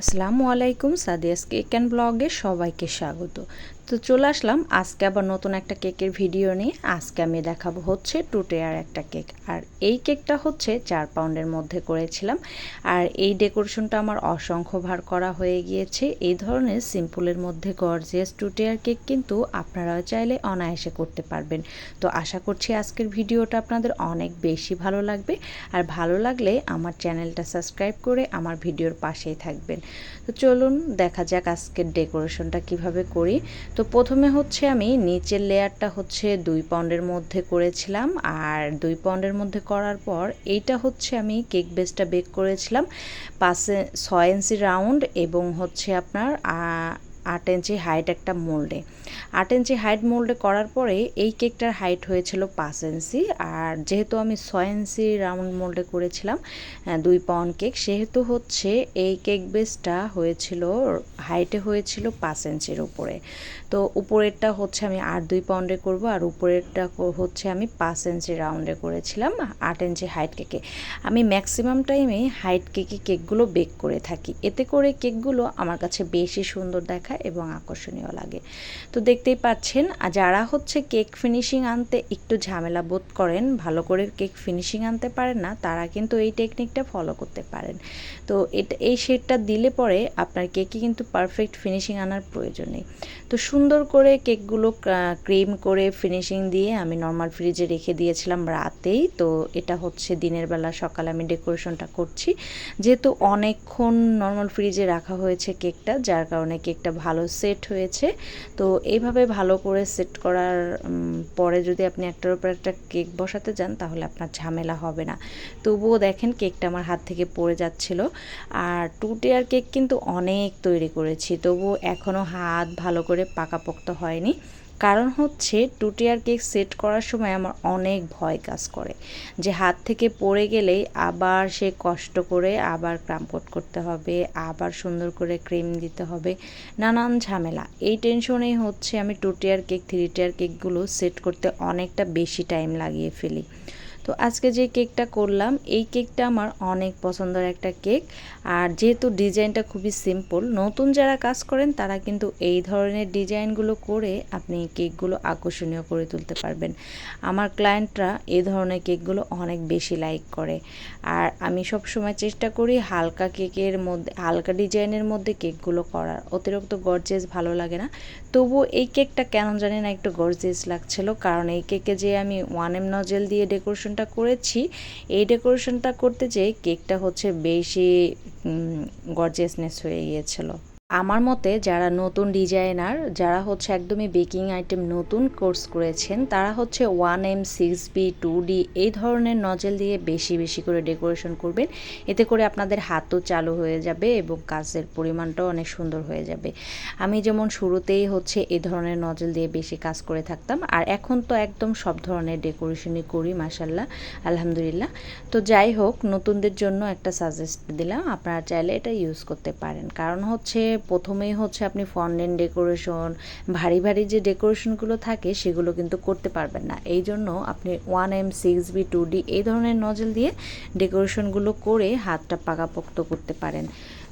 আসসালামু আলাইকুম, Sadia's cake and ব্লগে সবাইকে স্বাগত। তো চলে আসলাম আজকে আবার নতুন একটা কেকের ভিডিও নিয়ে। আজকে আমি দেখাবো হচ্ছে 2 টিয়ার একটা কেক। আর এই কেকটা হচ্ছে 4 পাউন্ডের মধ্যে করেছিলাম। আর এই ডেকোরেশনটা আমার অসংখ্য ভার করা হয়ে গিয়েছে। এই ধরনের সিম্পলের মধ্যে গর্জিয়াস 2 টিয়ার কেক কিন্তু আপনারাও চাইলে অনায়াসে করতে পারবেন। তো আশা করছি আজকের ভিডিওটা আপনাদের অনেক বেশি ভালো লাগবে। আর ভালো লাগলে আমার চ্যানেলটা সাবস্ক্রাইব করে আমার ভিডিওর পাশেই থাকবেন। তো চলুন দেখা যাক আজকের ডেকোরেশনটা কিভাবে করি। তো প্রথমে হচ্ছে আমি নিচের লেয়ারটা হচ্ছে 2 পাউন্ডের মধ্যে করেছিলাম। আর 2 পাউন্ডের মধ্যে করার পর এইটা হচ্ছে আমি কেক বেসটা বেক করেছিলাম 6 ইঞ্চি রাউন্ড এবং হচ্ছে আপনার 8 ইঞ্চি হাইট একটা মোল্ডে। 8 ইঞ্চি হাইট মোল্ডে করার পরে এই কেকটার হাইট হয়েছিল 5 ইঞ্চি। আর যেহেতু আমি 6 ইঞ্চি রাউন্ড মোল্ডে করেছিলাম 2 পাউন্ড কেক, সেহেতু হচ্ছে এই কেক বেসটা হয়েছিল হাইটে হয়েছিল 5 ইঞ্চির উপরে। তো উপরেরটা হচ্ছে আমি 2 পাউন্ডে করব, আর উপরেরটা হচ্ছে আমি 5 ইঞ্চি রাউন্ডে করেছিলাম 8 ইঞ্চি হাইট কেকে। আমি ম্যাক্সিমাম টাইমে হাইট কেকগুলো বেক করে থাকি, এতে করে কেকগুলো আমার কাছে বেশি সুন্দর দেখায় এবং আকর্ষণীয় লাগে। তো দেখতেই পাচ্ছেন, যারা হচ্ছে কেক ফিনিশিং আনতে একটু ঝামেলা বোধ করেন, ভালো করে কেক ফিনিশিং আনতে পারেন না, তারা কিন্তু এই টেকনিকটা ফলো করতে পারেন। তো এই শেডটা দিলে পরে আপনার কেকে কিন্তু পারফেক্ট ফিনিশিং আনার প্রয়োজন নেই। তো সুন্দর করে কেকগুলো ক্রিম করে ফিনিশিং দিয়ে আমি নর্মাল ফ্রিজে রেখে দিয়েছিলাম রাতেই। তো এটা হচ্ছে দিনের বেলা সকালে আমি ডেকোরেশনটা করছি, যেহেতু অনেকক্ষণ নর্মাল ফ্রিজে রাখা হয়েছে কেকটা, যার কারণে কেকটা ভালো সেট হয়েছে। তো এইভাবে ভালো করে সেট করার পরে যদি আপনি একটার উপর একটা কেক বসাতে যান তাহলে আপনার ঝামেলা হবে না। তবুও দেখেন কেকটা আমার হাত থেকে পড়ে যাচ্ছিল। আর 2 টিয়ার কেক কিন্তু অনেক তৈরি করেছি, তবুও এখনও হাত ভালো করে পাকাপোক্ত হয়নি। কারণ হচ্ছে 2 টিয়ার কেক সেট করার সময় আমার অনেক ভয় কাজ করে যে হাত থেকে পড়ে গেলেই আবার সে কষ্ট করে আবার ক্রামকোট করতে হবে, আবার সুন্দর করে ক্রিম দিতে হবে, নানান ঝামেলা। এই টেনশনেই হচ্ছে আমি 2 টিয়ার কেক 3 টিয়ার কেকগুলো সেট করতে অনেকটা বেশি টাইম লাগিয়ে ফেলি। তো আজকে যে কেকটা করলাম এই কেকটা আমার অনেক পছন্দের একটা কেক। আর যেহেতু ডিজাইনটা খুবই সিম্পল, নতুন যারা কাজ করেন তারা কিন্তু এই ধরনের ডিজাইনগুলো করে আপনি কেকগুলো আকর্ষণীয় করে তুলতে পারবেন। আমার ক্লায়েন্টরা এই ধরনের কেকগুলো অনেক বেশি লাইক করে। আর আমি সব সময় চেষ্টা করি হালকা কেকের মধ্যে, হালকা ডিজাইনের মধ্যে কেকগুলো করার। অতিরিক্ত গর্জিয়াস ভালো লাগে না। তবুও এই কেকটা কেন জানি না একটু গর্জিয়াস লাগছিল, কারণ এই কেকে যে আমি 1M নজেল দিয়ে ডেকোরেশনটা করেছি, এই ডেকোরেশনটা করতে যেয়ে কেকটা হচ্ছে বেশি গর্জিয়াসনেস হয়ে গিয়েছিল। আমার মতে যারা নতুন ডিজাইনার, যারা হচ্ছে একদমই বেকিং আইটেম নতুন কোর্স করেছেন, তারা হচ্ছে 1M 6B 2D এই ধরনের নজেল দিয়ে বেশি বেশি করে ডেকোরেশন করবেন। এতে করে আপনাদের হাতও চালু হয়ে যাবে এবং কাজের পরিমাণটাও অনেক সুন্দর হয়ে যাবে। আমি যেমন শুরুতেই হচ্ছে এই ধরনের নজেল দিয়ে বেশি কাজ করে থাকতাম, আর এখন তো একদম সব ধরনের ডেকোরেশনই করি মাশাল্লাহ, আলহামদুলিল্লাহ। তো যাই হোক, নতুনদের জন্য একটা সাজেস্ট দিলাম, আপনারা চাইলে এটা ইউজ করতে পারেন। কারণ হচ্ছে প্রথমেই হচ্ছে আপনি ফন্ডেন্ট ডেকোরেশন, ভারী ভারী যে ডেকোরেশনগুলো থাকে সেগুলো কিন্তু করতে পারবেন না। এই জন্য আপনি 1M 6B 2D এই ধরনের নজেল দিয়ে ডেকোরেশনগুলো করে হাতটা পাকাপোক্ত করতে পারেন।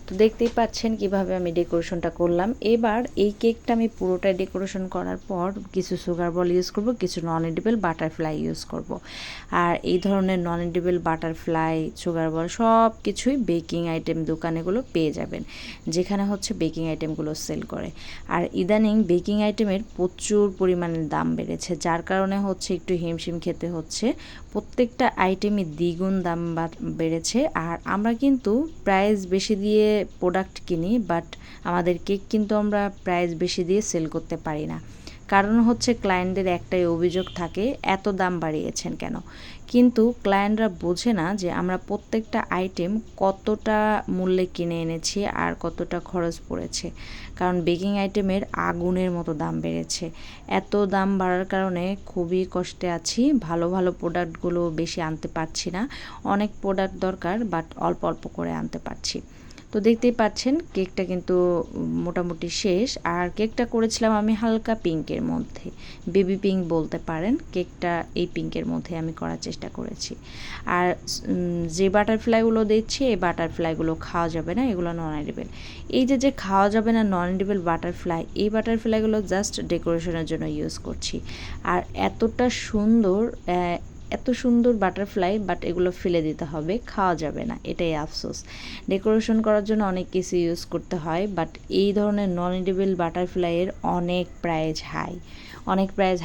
তো দেখতেই পাচ্ছেন কিভাবে আমি ডেকোরেশনটা করলাম। এবার এই কেকটা আমি পুরোটাই ডেকোরেশন করার পর কিছু সুগার বল ইউজ করব, কিছু নন এডিবল বাটারফ্লাই ইউজ করব। আর এই ধরনের নন এডিবল বাটারফ্লাই, সুগার বল সব কিছুই বেকিং আইটেম দোকানেগুলো পেয়ে যাবেন, যেখানে হচ্ছে বেকিং আইটেমগুলো সেল করে। আর ইদানিং বেকিং আইটেমের প্রচুর পরিমাণে দাম বেড়েছে, যার কারণে হচ্ছে একটু হিমশিম খেতে হচ্ছে। প্রত্যেকটা আইটেমই দ্বিগুণ দাম বেড়েছে। আর আমরা কিন্তু প্রাইস বেশি দিয়ে প্রোডাক্ট কিনি, বাট আমাদের কেক কিন্তু আমরা প্রাইস বেশি দিয়ে সেল করতে পারি না। কারণ হচ্ছে ক্লায়েন্টদের একটাই অভিযোগ থাকে, এত দাম বাড়িয়েছেন কেন। কিন্তু ক্লায়েন্টরা বোঝে না যে আমরা প্রত্যেকটা আইটেম কতটা মূল্যে কিনে এনেছি আর কতটা খরচ পড়েছে। কারণ বেকিং আইটেমের আগুনের মতো দাম বেড়েছে। এত দাম বাড়ার কারণে খুবই কষ্টে আছি, ভালো ভালো প্রোডাক্টগুলো বেশি আনতে পারছি না। অনেক প্রোডাক্ট দরকার, বাট অল্প অল্প করে আনতে পারছি। তো দেখতেই পাচ্ছেন কেকটা কিন্তু মোটামুটি শেষ। আর কেকটা করেছিলাম আমি হালকা পিঙ্কের মধ্যে, বেবি পিঙ্ক বলতে পারেন। কেকটা এই পিঙ্কের মধ্যে আমি করার চেষ্টা করেছি। আর যে বাটারফ্লাইগুলো দিচ্ছি এই বাটারফ্লাইগুলো খাওয়া যাবে না, এগুলো নন এডিবল। এই যে খাওয়া যাবে না নন এডিবল বাটারফ্লাই, এই বাটারফ্লাইগুলো জাস্ট ডেকোরেশনের জন্য ইউজ করছি। আর এত সুন্দর বাটারফ্লাই, বাট এগুলো ফেলে দিতে হবে, খাওয়া যাবে না, এটাই আফসোস। ডেকোরেশন করার জন্য অনেক কিছু ইউজ করতে হয়, বাট এই ধরনের নন এডিবল বাটারফ্লাইয়ের অনেক প্রাইস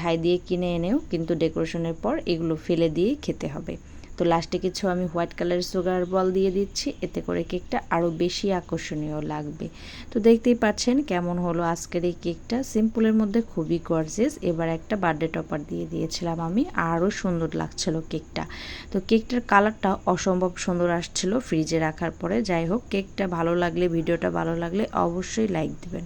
হাই দিয়ে কিনে এনেও কিন্তু ডেকোরেশনের পর এগুলো ফেলে দিয়ে খেতে হবে। তো লাস্টে কিছু আমি হোয়াইট কালারের সুগার বল দিয়ে দিচ্ছি, এতে করে কেকটা আরও বেশি আকর্ষণীয় লাগবে। তো দেখতেই পাচ্ছেন কেমন হলো আজকের এই কেকটা, সিম্পলের মধ্যে খুবই গর্জিয়াস। এবার একটা বার্থডে টপার দিয়ে দিয়েছিলাম আমি, আরও সুন্দর লাগছিল কেকটা। তো কেকটার কালারটা অসম্ভব সুন্দর আসছিল ফ্রিজে রাখার পরে। যাই হোক, কেকটা ভালো লাগলে, ভিডিওটা ভালো লাগলে অবশ্যই লাইক দিবেন।